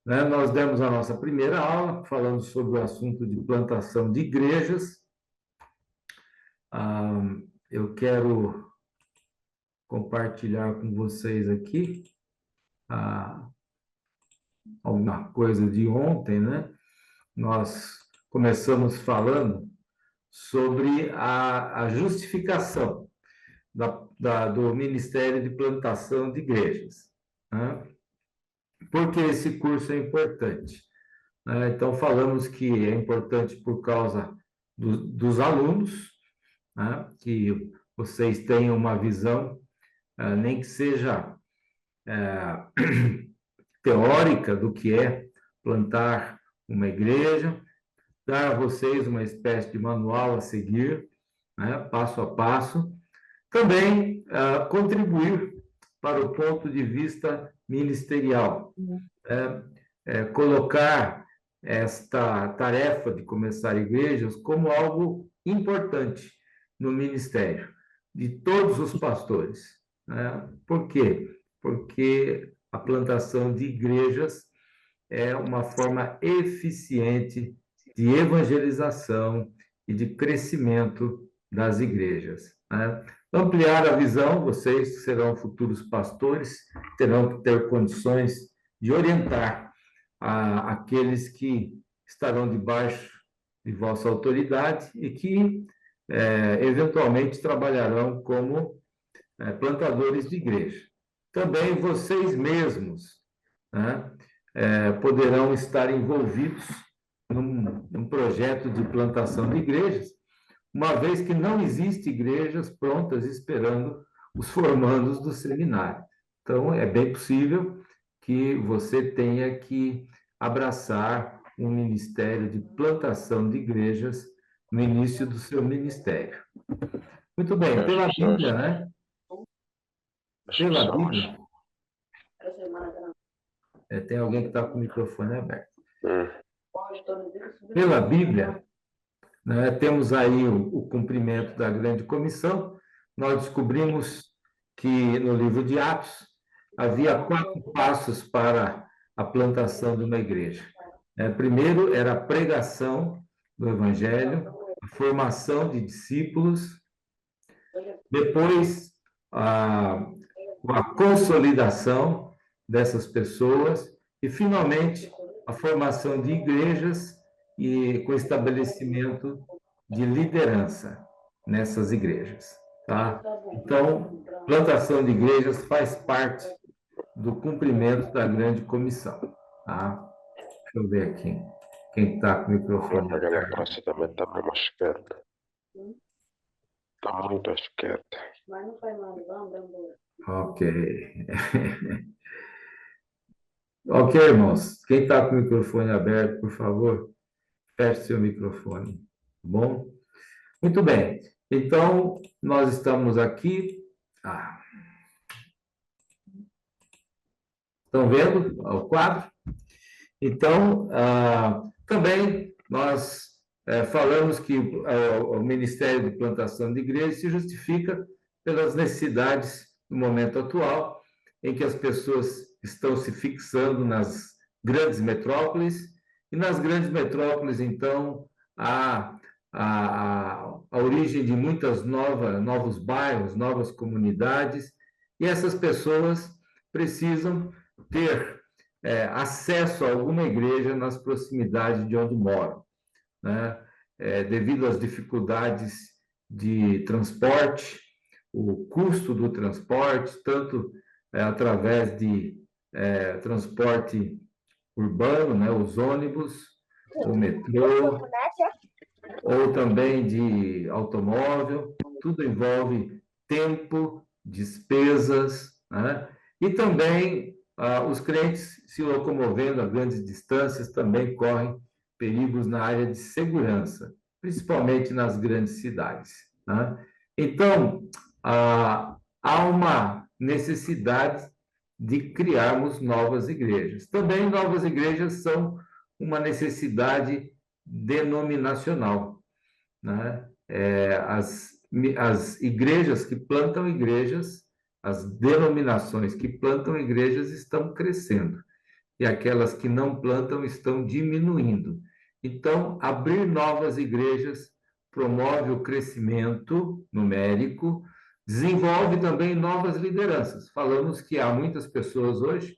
né? Nós demos a nossa primeira aula falando sobre o assunto de plantação de igrejas. Ah, eu quero compartilhar com vocês aqui ah, alguma coisa de ontem, né? Nós começamos falando sobre a justificação do Ministério de Plantação de Igrejas, né? Por que esse curso é importante? Então, falamos que é importante por causa dos alunos, né? Que vocês tenham uma visão, nem que seja teórica, do que é plantar uma igreja, dar a vocês uma espécie de manual a seguir, né? Passo a passo. Também contribuir para o ponto de vista ministerial. Colocar esta tarefa de começar igrejas como algo importante no ministério de todos os pastores, né? Por quê? Porque a plantação de igrejas é uma forma eficiente de evangelização e de crescimento das igrejas, né? Ampliar a visão, vocês que serão futuros pastores, terão que ter condições de orientar aqueles que estarão debaixo de vossa autoridade e que, eventualmente, trabalharão como plantadores de igreja. Também vocês mesmos, né, poderão estar envolvidos num projeto de plantação de igrejas, uma vez que não existe igrejas prontas esperando os formandos do seminário. Então, é bem possível que você tenha que abraçar um ministério de plantação de igrejas no início do seu ministério. Muito bem, pela Bíblia, né? Pela Bíblia. Tem alguém que está com o microfone aberto. Pela Bíblia, né, temos aí o cumprimento da grande comissão. Nós descobrimos que no livro de Atos havia 4 passos para a plantação de uma igreja. Primeiro era a pregação do evangelho, a formação de discípulos, depois a consolidação dessas pessoas e, finalmente, a formação de igrejas e com estabelecimento de liderança nessas igrejas, tá? Então, plantação de igrejas faz parte do cumprimento da grande comissão, tá? Deixa eu ver aqui quem está com o microfone Aquela aberto. praça também está mesmo à esquerda. Está muito à esquerda. Ok. Ok, irmãos. Quem está com o microfone aberto, por favor, feche seu microfone. Tá bom? Muito bem. Então, nós estamos aqui. Estão vendo o quadro? Então, também nós falamos que o Ministério de Plantação de Igrejas se justifica pelas necessidades do momento atual, em que as pessoas estão se fixando nas grandes metrópoles, e nas grandes metrópoles, então, a origem de muitos novos bairros, novas comunidades, e essas pessoas precisam ter acesso a alguma igreja nas proximidades de onde moram, né? Devido às dificuldades de transporte, o custo do transporte, tanto através de transporte urbano, né, os ônibus, o metrô, ou também de automóvel, tudo envolve tempo, despesas, né? E também os crentes se locomovendo a grandes distâncias também correm perigos na área de segurança, principalmente nas grandes cidades, né? Então, há uma necessidade de criarmos novas igrejas. Também novas igrejas são uma necessidade denominacional, né? As igrejas que plantam igrejas, as denominações que plantam igrejas estão crescendo. e aquelas que não plantam estão diminuindo. Então, abrir novas igrejas promove o crescimento numérico, desenvolve também novas lideranças. Falamos que há muitas pessoas hoje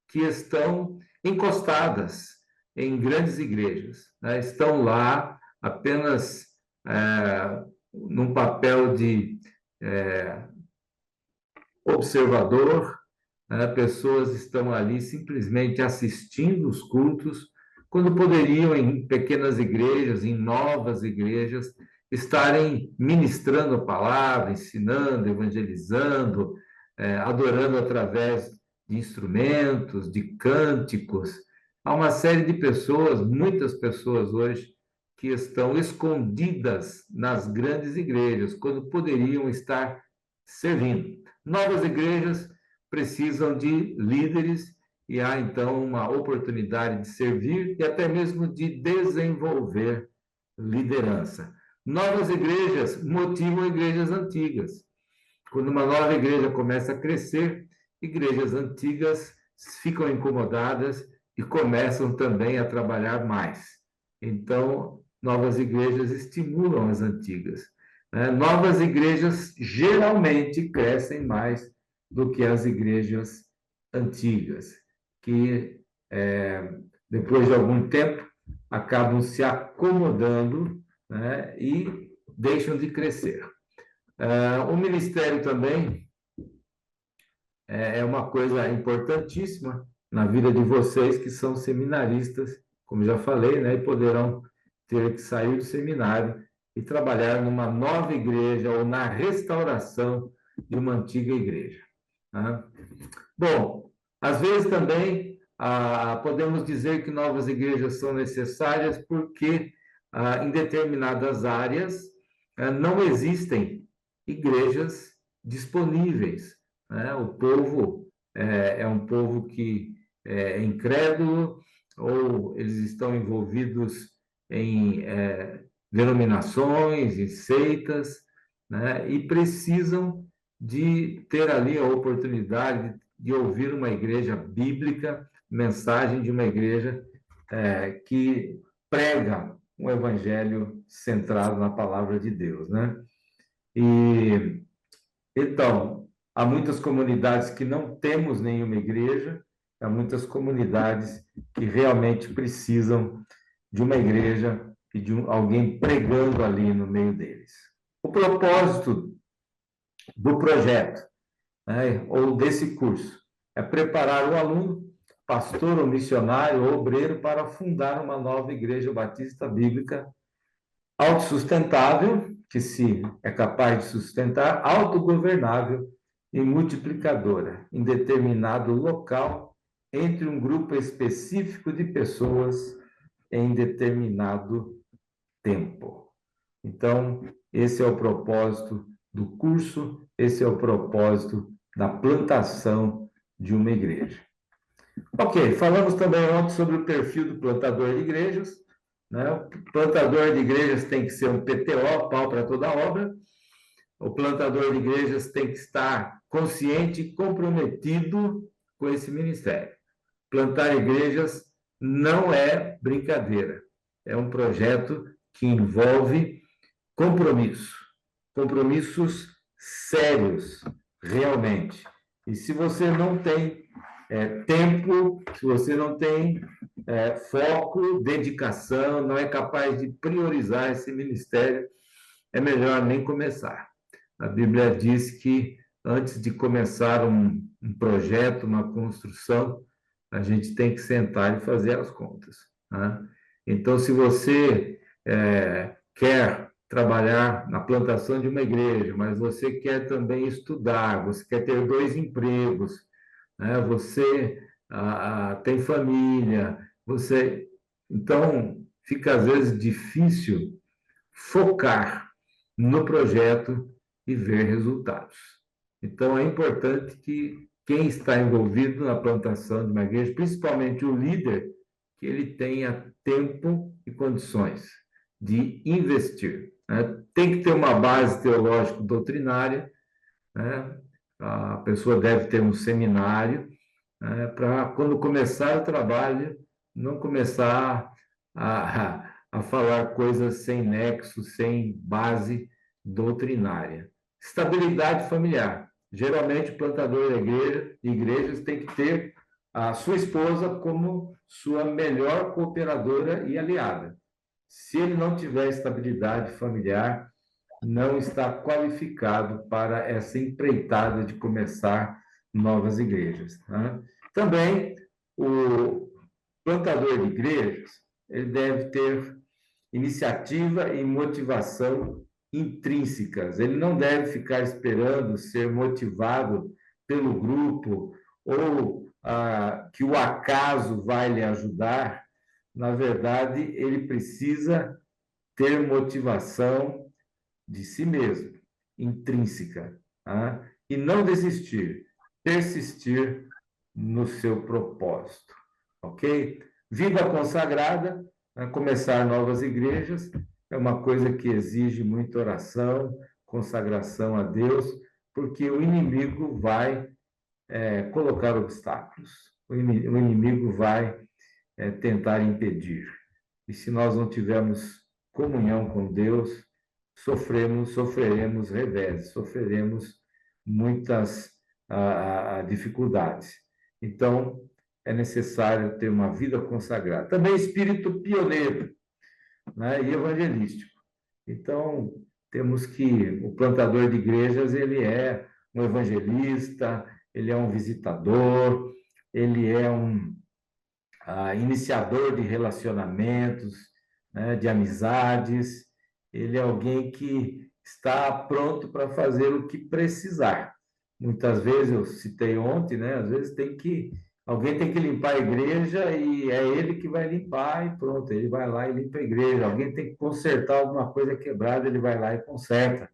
que estão encostadas em grandes igrejas, né? Estão lá apenas num papel de observador, né? Pessoas estão ali simplesmente assistindo os cultos, quando poderiam, em pequenas igrejas, em novas igrejas, estarem ministrando a palavra, ensinando, evangelizando, adorando através de instrumentos, de cânticos. Há uma série de pessoas, muitas pessoas hoje, que estão escondidas nas grandes igrejas, quando poderiam estar servindo. Novas igrejas precisam de líderes e há então uma oportunidade de servir e até mesmo de desenvolver liderança. Novas igrejas motivam igrejas antigas. Quando uma nova igreja começa a crescer, igrejas antigas ficam incomodadas e começam também a trabalhar mais. Então, novas igrejas estimulam as antigas. Novas igrejas geralmente crescem mais do que as igrejas antigas, que depois de algum tempo acabam se acomodando, né, e deixam de crescer. O ministério também é uma coisa importantíssima na vida de vocês que são seminaristas, como já falei, né, e poderão ter que sair do seminário e trabalhar numa nova igreja ou na restauração de uma antiga igreja. Né? Bom, às vezes também podemos dizer que novas igrejas são necessárias porque em determinadas áreas não existem igrejas disponíveis. Né? O povo é um povo que é incrédulo ou eles estão envolvidos em denominações, em seitas, né? E precisam de ter ali a oportunidade de ouvir uma igreja bíblica, mensagem de uma igreja que prega um evangelho centrado na palavra de Deus, né? E então, há muitas comunidades que não temos nenhuma igreja, há muitas comunidades que realmente precisam de uma igreja e de alguém pregando ali no meio deles. O propósito do projeto, né, ou desse curso, é preparar o aluno, pastor ou missionário ou obreiro para fundar uma nova igreja batista bíblica autossustentável, que se é capaz de sustentar, autogovernável e multiplicadora em determinado local entre um grupo específico de pessoas em determinado tempo. Então, esse é o propósito do curso, esse é o propósito da plantação de uma igreja. Ok, falamos também ontem sobre o perfil do plantador de igrejas. Né? O plantador de igrejas tem que ser um PTO, pau para toda obra. O plantador de igrejas tem que estar consciente e comprometido com esse ministério. Plantar igrejas não é brincadeira, é um projeto que envolve compromissos sérios, realmente. E se você não tem tempo, se você não tem foco, dedicação, não é capaz de priorizar esse ministério, é melhor nem começar. A Bíblia diz que antes de começar um projeto, uma construção, a gente tem que sentar e fazer as contas. Né? Então, se você quer trabalhar na plantação de uma igreja, mas você quer também estudar, você quer ter 2 empregos, né? Você tem família, então fica às vezes difícil focar no projeto e ver resultados. Então é importante que quem está envolvido na plantação de uma igreja, principalmente o líder, que ele tenha tempo e condições de investir. Né? Tem que ter uma base teológico-doutrinária, né? A pessoa deve ter um seminário, para quando começar o trabalho, não começar a falar coisas sem nexo, sem base doutrinária. Estabilidade familiar. Geralmente, o plantador de igrejas tem que ter a sua esposa como sua melhor cooperadora e aliada. Se ele não tiver estabilidade familiar, não está qualificado para essa empreitada de começar novas igrejas. Né? Também, o plantador de igrejas, ele deve ter iniciativa e motivação intrínsecas. Ele não deve ficar esperando ser motivado pelo grupo ou que o acaso vai lhe ajudar. Na verdade, ele precisa ter motivação de si mesmo, intrínseca, tá? E não desistir, persistir no seu propósito, ok? Vida consagrada, né? Começar novas igrejas, é uma coisa que exige muita oração, consagração a Deus, porque o inimigo vai colocar obstáculos, o inimigo vai tentar impedir. E se nós não tivermos comunhão com Deus, sofreremos revés, sofreremos muitas dificuldades. Então, é necessário ter uma vida consagrada. Também espírito pioneiro, né, e evangelístico. Então, temos que o plantador de igrejas, ele é um evangelista, ele é um visitador, ele é um iniciador de relacionamentos, né, de amizades. Ele é alguém que está pronto para fazer o que precisar. Muitas vezes, eu citei ontem, né, às vezes alguém tem que limpar a igreja e é ele que vai limpar e pronto, ele vai lá e limpa a igreja. Alguém tem que consertar alguma coisa quebrada, ele vai lá e conserta,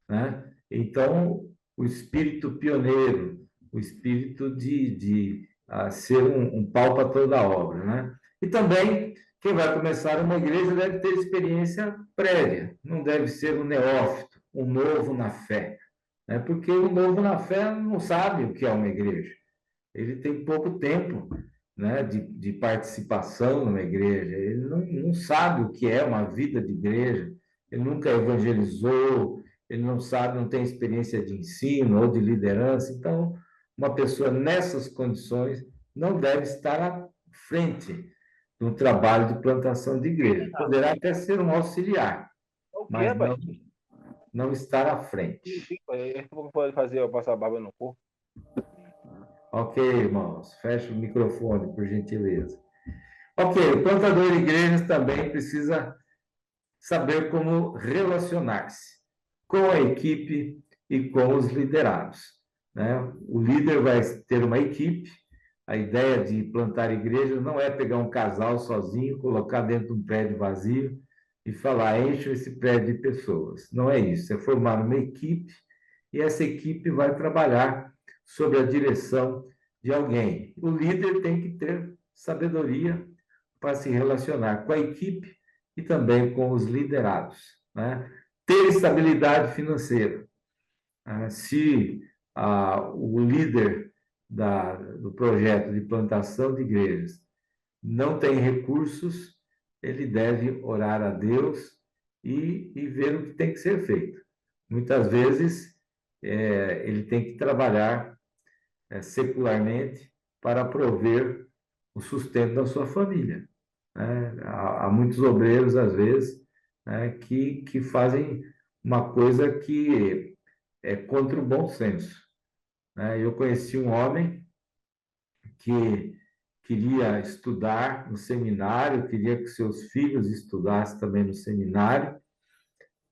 né? Então, o espírito pioneiro, o espírito de ser um pau para toda a obra, né? E também, quem vai começar uma igreja deve ter experiência prévia, não deve ser um neófito, um novo na fé, né? Porque o novo na fé não sabe o que é uma igreja, ele tem pouco tempo, né, de participação numa igreja, ele não sabe o que é uma vida de igreja, ele nunca evangelizou, ele não sabe, não tem experiência de ensino ou de liderança. Então, uma pessoa nessas condições não deve estar à frente do trabalho de plantação de igreja. Poderá até ser um auxiliar, mas não estar à frente. Pode fazer eu passar a barba no corpo? Ok, irmãos, feche o microfone, por gentileza. Ok, o plantador de igrejas também precisa saber como relacionar-se com a equipe e com os liderados, né? O líder vai ter uma equipe. A ideia de plantar igrejas não é pegar um casal sozinho, colocar dentro de um prédio vazio e falar, enche esse prédio de pessoas. Não é isso, é formar uma equipe e essa equipe vai trabalhar sob a direção de alguém. O líder tem que ter sabedoria para se relacionar com a equipe e também com os liderados, né? Ter estabilidade financeira. Se o líder do projeto de plantação de igrejas não tem recursos, ele deve orar a Deus e ver o que tem que ser feito. Muitas vezes, ele tem que trabalhar secularmente para prover o sustento da sua família, né? Há muitos obreiros, às vezes, né, que fazem uma coisa que é contra o bom senso, né? Eu conheci um homem que queria estudar no seminário, queria que seus filhos estudassem também no seminário,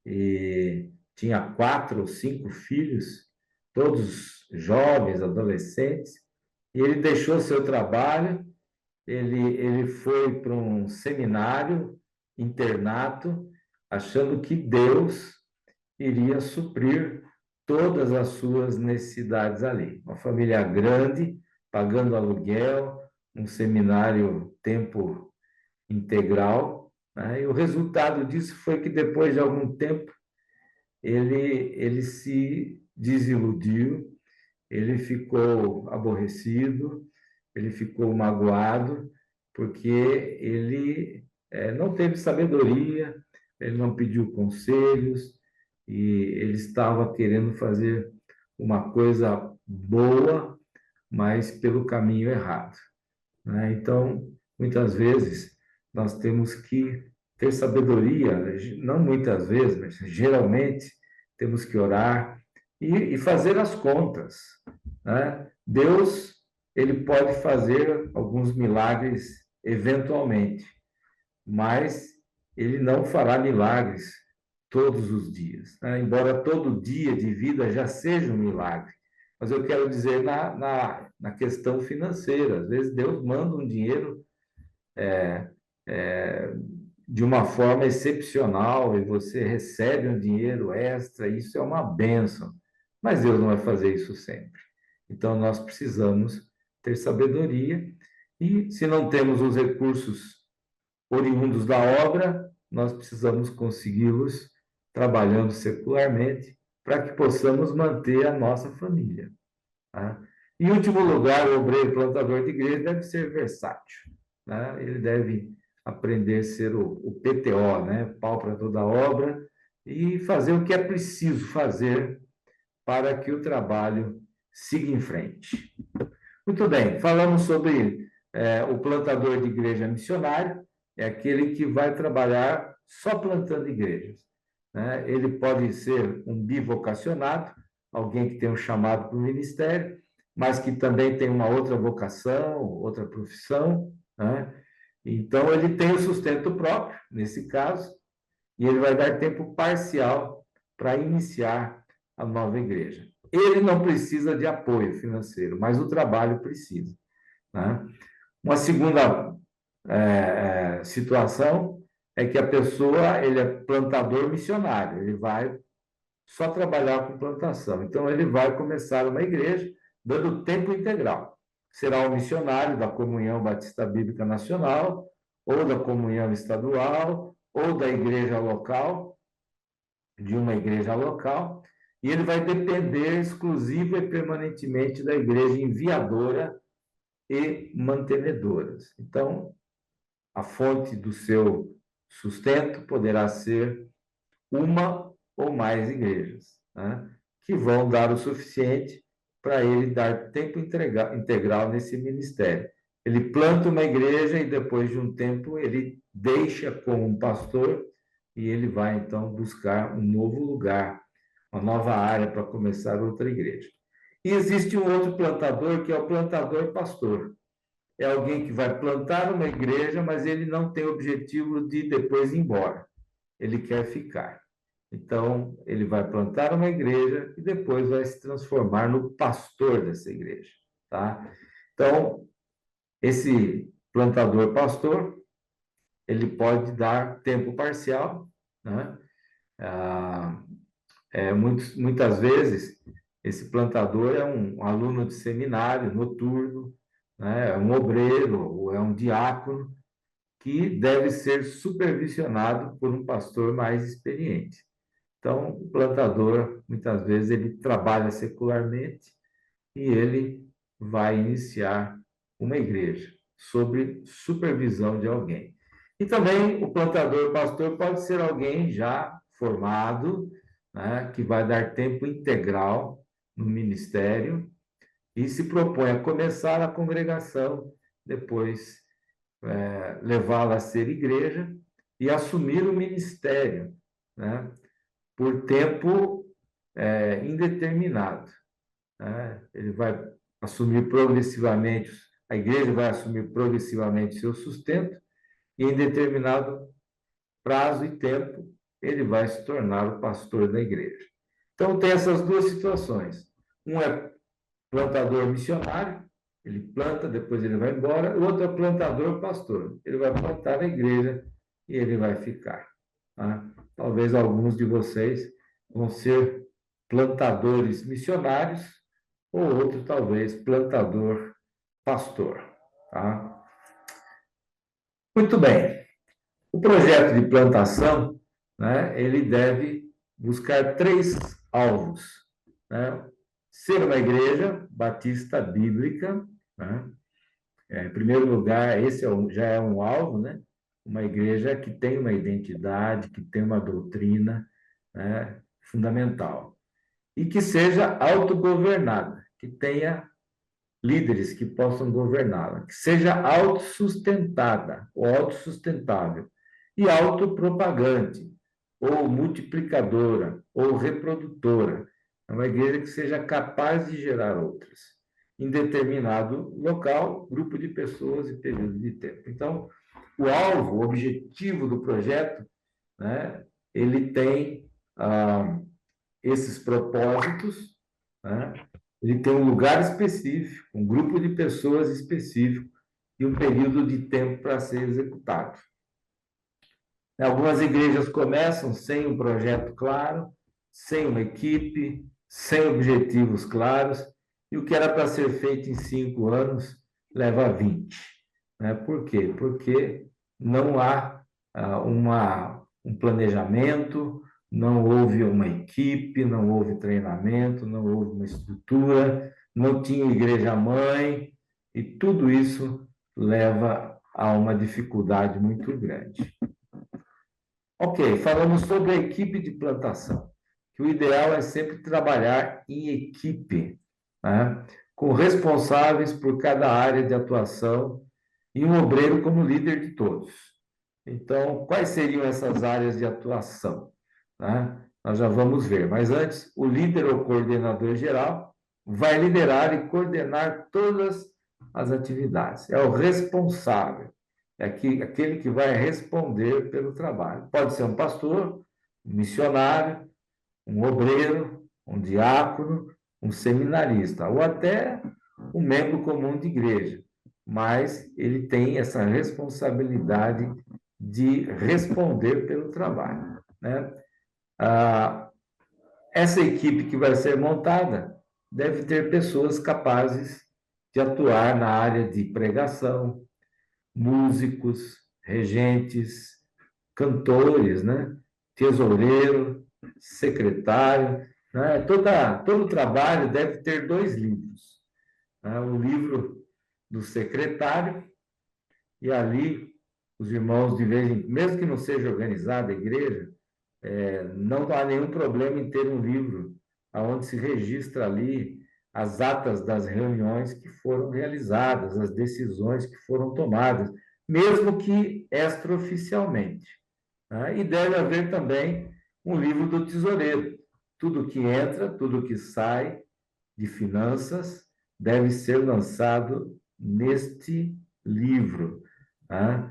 e tinha 4 ou 5 filhos, todos jovens, adolescentes, e ele deixou seu trabalho, ele foi para um seminário, internato, achando que Deus iria suprir todas as suas necessidades ali. Uma família grande, pagando aluguel, um seminário tempo integral, né? E o resultado disso foi que depois de algum tempo ele se desiludiu, ele ficou aborrecido, ele ficou magoado, porque ele não teve sabedoria, ele não pediu conselhos, e ele estava querendo fazer uma coisa boa, mas pelo caminho errado, né? Então, muitas vezes, nós temos que ter sabedoria, não muitas vezes, mas geralmente, temos que orar e fazer as contas, né? Deus, ele pode fazer alguns milagres eventualmente, mas ele não fará milagres todos os dias, né? Embora todo dia de vida já seja um milagre. Mas eu quero dizer na questão financeira. Às vezes Deus manda um dinheiro é, de uma forma excepcional e você recebe um dinheiro extra, isso é uma bênção. Mas Deus não vai fazer isso sempre. Então nós precisamos ter sabedoria e, se não temos os recursos oriundos da obra, nós precisamos consegui-los trabalhando secularmente para que possamos manter a nossa família, tá? Em último lugar, o obreiro plantador de igreja deve ser versátil, né? Ele deve aprender a ser o PTO, né? Pau para toda obra, e fazer o que é preciso fazer para que o trabalho siga em frente. Muito bem, falamos sobre o plantador de igreja missionário, é aquele que vai trabalhar só plantando igrejas, né? Ele pode ser um bivocacionado, alguém que tem um chamado para o ministério, mas que também tem uma outra vocação, outra profissão, né? Então, ele tem o sustento próprio, nesse caso, e ele vai dar tempo parcial para iniciar a nova igreja. Ele não precisa de apoio financeiro, mas o trabalho precisa, né? Uma segunda situação é que a pessoa, ele é plantador missionário, ele vai só trabalhar com plantação. Então, ele vai começar uma igreja dando tempo integral. Será um missionário da Comunhão Batista Bíblica Nacional, ou da Comunhão Estadual, ou da igreja local, de uma igreja local, e ele vai depender exclusiva e permanentemente da igreja enviadora e mantenedoras. Então, a fonte do seu sustento poderá ser uma ou mais igrejas, né, que vão dar o suficiente para ele dar tempo integral nesse ministério. Ele planta uma igreja e depois de um tempo ele deixa como um pastor e ele vai então buscar um novo lugar, uma nova área para começar outra igreja. E existe um outro plantador que é o plantador pastor. É alguém que vai plantar uma igreja, mas ele não tem o objetivo de depois ir embora. Ele quer ficar. Então, ele vai plantar uma igreja e depois vai se transformar no pastor dessa igreja, tá? Então, esse plantador pastor, ele pode dar tempo parcial, né? Muitas vezes, esse plantador é um aluno de seminário noturno, né? É um obreiro ou é um diácono que deve ser supervisionado por um pastor mais experiente. Então, o plantador, muitas vezes, ele trabalha secularmente e ele vai iniciar uma igreja sob supervisão de alguém. E também o plantador pastor pode ser alguém já formado, né, que vai dar tempo integral no ministério e se propõe a começar a congregação, depois levá-la a ser igreja e assumir o ministério, né, por tempo indeterminado, né? Ele vai assumir progressivamente, a igreja vai assumir progressivamente seu sustento e em determinado prazo e tempo ele vai se tornar o pastor da igreja. Então tem essas duas situações. Um é plantador missionário, ele planta, depois ele vai embora. O outro é plantador pastor, ele vai plantar a igreja e ele vai ficar, tá? Talvez alguns de vocês vão ser plantadores missionários, ou outro talvez plantador pastor, tá? Muito bem. O projeto de plantação, né, ele deve buscar 3 alvos, né? Ser uma igreja batista bíblica, né? Em primeiro lugar, esse já é um alvo, né? Uma igreja que tem uma identidade, que tem uma doutrina, né, fundamental. E que seja autogovernada, que tenha líderes que possam governá-la, que seja autossustentada ou autossustentável e autopropagante, ou multiplicadora, ou reprodutora. É uma igreja que seja capaz de gerar outras, em determinado local, grupo de pessoas e período de tempo. Então, o alvo, o objetivo do projeto, né, ele tem esses propósitos, né? Ele tem um lugar específico, um grupo de pessoas específico e um período de tempo para ser executado. Algumas igrejas começam sem um projeto claro, sem uma equipe, sem objetivos claros, e o que era para ser feito em 5 anos leva 20. Né? Por quê? Porque não há um planejamento, não houve uma equipe, não houve treinamento, não houve uma estrutura, não tinha igreja-mãe, e tudo isso leva a uma dificuldade muito grande. Ok, falamos sobre a equipe de plantação, que o ideal é sempre trabalhar em equipe, né? Com responsáveis por cada área de atuação e um obreiro como líder de todos. Então, quais seriam essas áreas de atuação? Né? Nós já vamos ver, mas antes, o líder ou coordenador geral vai liderar e coordenar todas as atividades. É o responsável, é aquele que vai responder pelo trabalho. Pode ser um pastor, um missionário, um obreiro, um diácono, um seminarista, ou até um membro comum de igreja, mas ele tem essa responsabilidade de responder pelo trabalho, né? Essa equipe que vai ser montada deve ter pessoas capazes de atuar na área de pregação, músicos, regentes, cantores, né? Tesoureiro, secretário, né? Todo trabalho deve ter 2 livros, né? O livro do secretário, e ali os irmãos, de vez em, mesmo que não seja organizada a igreja, não há nenhum problema em ter um livro onde se registra ali as atas das reuniões que foram realizadas, as decisões que foram tomadas, mesmo que extraoficialmente. Né? E deve haver também um livro do tesoureiro. Tudo que entra, tudo que sai de finanças deve ser lançado neste livro. Tá?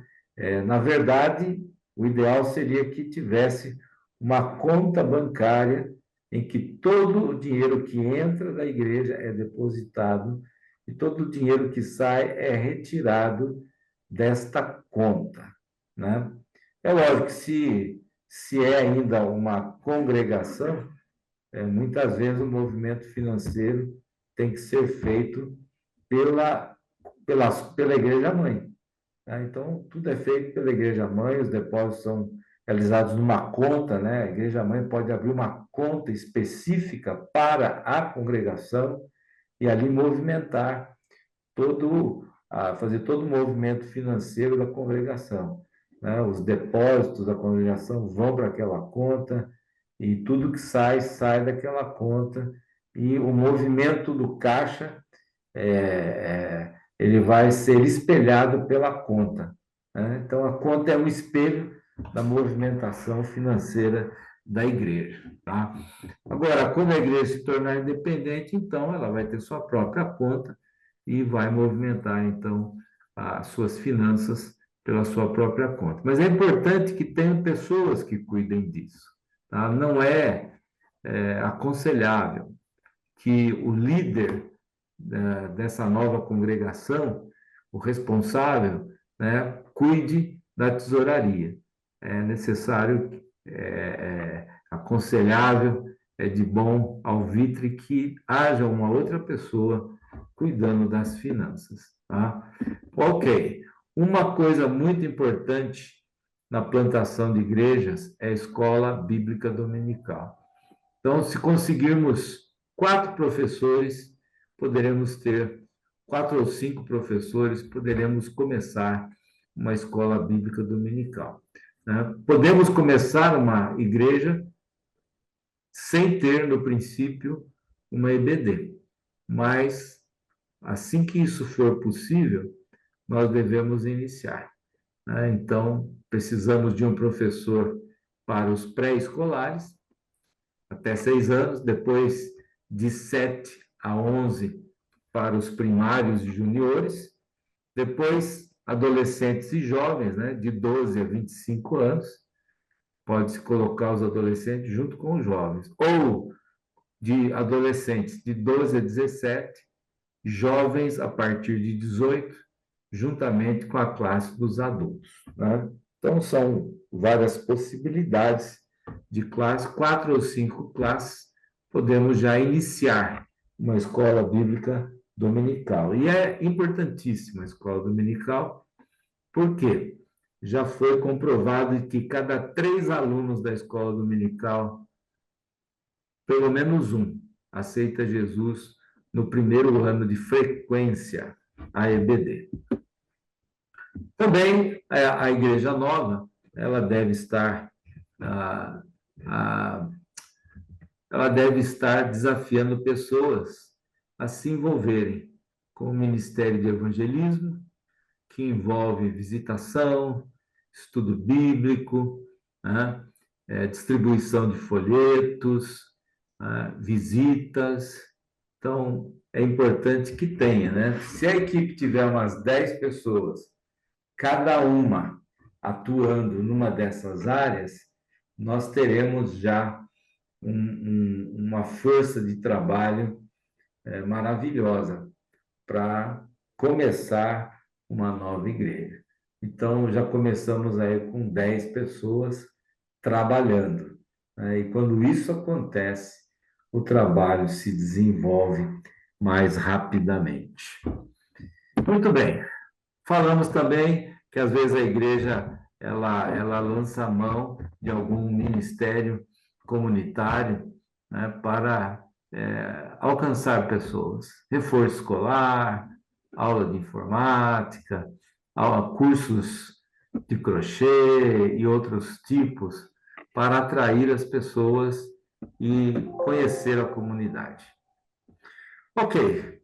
Na verdade, o ideal seria que tivesse uma conta bancária em que todo o dinheiro que entra da igreja é depositado e todo o dinheiro que sai é retirado desta conta, né? É lógico que se é ainda uma congregação, muitas vezes o movimento financeiro tem que ser feito pela, pela igreja-mãe. Tá? Então, tudo é feito pela igreja-mãe, os depósitos são realizados numa conta, né? A igreja-mãe pode abrir uma conta específica para a congregação e ali movimentar fazer todo o movimento financeiro da congregação. Né? Os depósitos da congregação vão para aquela conta e tudo que sai, sai daquela conta e o movimento do caixa ele vai ser espelhado pela conta. Né? Então, a conta é um espelho da movimentação financeira da igreja. Tá? Agora, quando a igreja se tornar independente, então ela vai ter sua própria conta e vai movimentar, então, as suas finanças pela sua própria conta. Mas é importante que tenham pessoas que cuidem disso. Tá? Não é aconselhável que o líder dessa nova congregação, o responsável, né, cuide da tesouraria. É necessário, aconselhável, é de bom alvitre que haja uma outra pessoa cuidando das finanças. Tá? Ok. Uma coisa muito importante na plantação de igrejas é a escola bíblica dominical. Então, se conseguirmos 4 professores, poderemos ter 4 ou 5 professores, poderemos começar uma escola bíblica dominical, né? Podemos começar uma igreja sem ter, no princípio, uma EBD, mas assim que isso for possível, nós devemos iniciar, né? Então, precisamos de um professor para os pré-escolares, até 6 anos, depois de 7 a 11 para os primários e juniores, depois adolescentes e jovens, né, de 12 a 25 anos, pode-se colocar os adolescentes junto com os jovens, ou de adolescentes de 12 a 17, jovens a partir de 18, juntamente com a classe dos adultos, né? Então, são várias possibilidades de classe, 4 ou 5 classes, podemos já iniciar uma escola bíblica dominical. E é importantíssima a escola dominical, porque já foi comprovado que cada 3 alunos da escola dominical, pelo menos um, aceita Jesus no primeiro ano de frequência à EBD. Também a Igreja Nova, ela deve estar, ela deve estar desafiando pessoas a se envolverem com o Ministério de Evangelismo, que envolve visitação, estudo bíblico, né? Distribuição de folhetos, visitas. Então, é importante que tenha, né? Se a equipe tiver umas 10 pessoas, cada uma atuando numa dessas áreas, nós teremos já uma força de trabalho maravilhosa para começar uma nova igreja. Então, já começamos aí com 10 pessoas trabalhando, né? E quando isso acontece, o trabalho se desenvolve mais rapidamente. Muito bem. Falamos também que às vezes a igreja ela lança a mão de algum ministério comunitário, né, para alcançar pessoas, reforço escolar, aula de informática, cursos de crochê e outros tipos para atrair as pessoas e conhecer a comunidade. Ok,